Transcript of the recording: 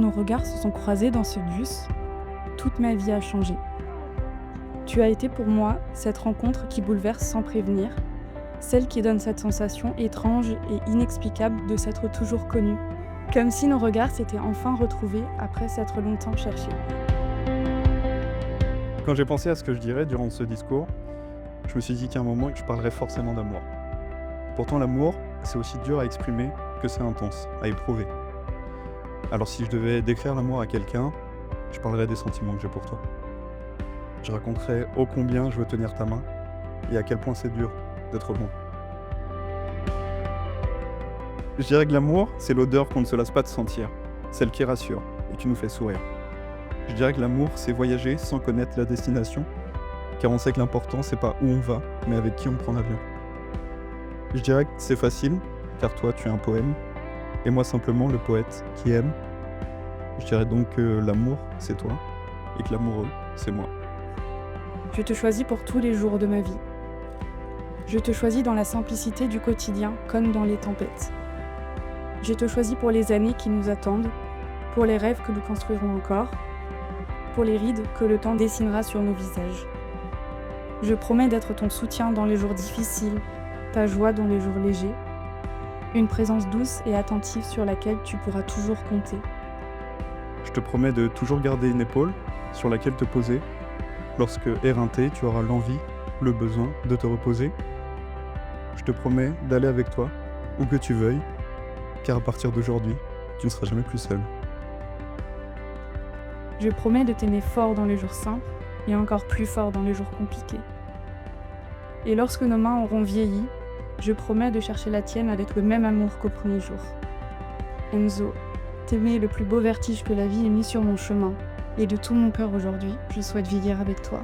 nos regards se sont croisés dans ce bus, toute ma vie a changé. Tu as été pour moi cette rencontre qui bouleverse sans prévenir, celle qui donne cette sensation étrange et inexplicable de s'être toujours connus, comme si nos regards s'étaient enfin retrouvés après s'être longtemps cherchés. Quand j'ai pensé à ce que je dirais durant ce discours, je me suis dit qu'à un moment, je parlerais forcément d'amour. Pourtant, l'amour, c'est aussi dur à exprimer que c'est intense, à éprouver. Alors si je devais décrire l'amour à quelqu'un, je parlerais des sentiments que j'ai pour toi. Je raconterais ô combien je veux tenir ta main et à quel point c'est dur d'être loin. Je dirais que l'amour, c'est l'odeur qu'on ne se lasse pas de sentir, celle qui rassure et qui nous fait sourire. Je dirais que l'amour, c'est voyager sans connaître la destination, car on sait que l'important, c'est pas où on va, mais avec qui on prend l'avion. Je dirais que c'est facile, car toi, tu es un poème, et moi simplement le poète qui aime. Je dirais donc que l'amour, c'est toi, et que l'amoureux, c'est moi. Je te choisis pour tous les jours de ma vie. Je te choisis dans la simplicité du quotidien comme dans les tempêtes. Je te choisis pour les années qui nous attendent, pour les rêves que nous construirons encore, pour les rides que le temps dessinera sur nos visages. Je promets d'être ton soutien dans les jours difficiles, ta joie dans les jours légers, une présence douce et attentive sur laquelle tu pourras toujours compter. Je te promets de toujours garder une épaule sur laquelle te poser lorsque, éreinté, tu auras l'envie, le besoin de te reposer. Je te promets d'aller avec toi, où que tu veuilles, car à partir d'aujourd'hui, tu ne seras jamais plus seul. Je promets de t'aimer fort dans les jours simples et encore plus fort dans les jours compliqués. Et lorsque nos mains auront vieilli, je promets de chercher la tienne avec le même amour qu'au premier jour. Enzo, t'aimer est le plus beau vertige que la vie ait mis sur mon chemin. Et de tout mon cœur aujourd'hui, je souhaite vieillir avec toi.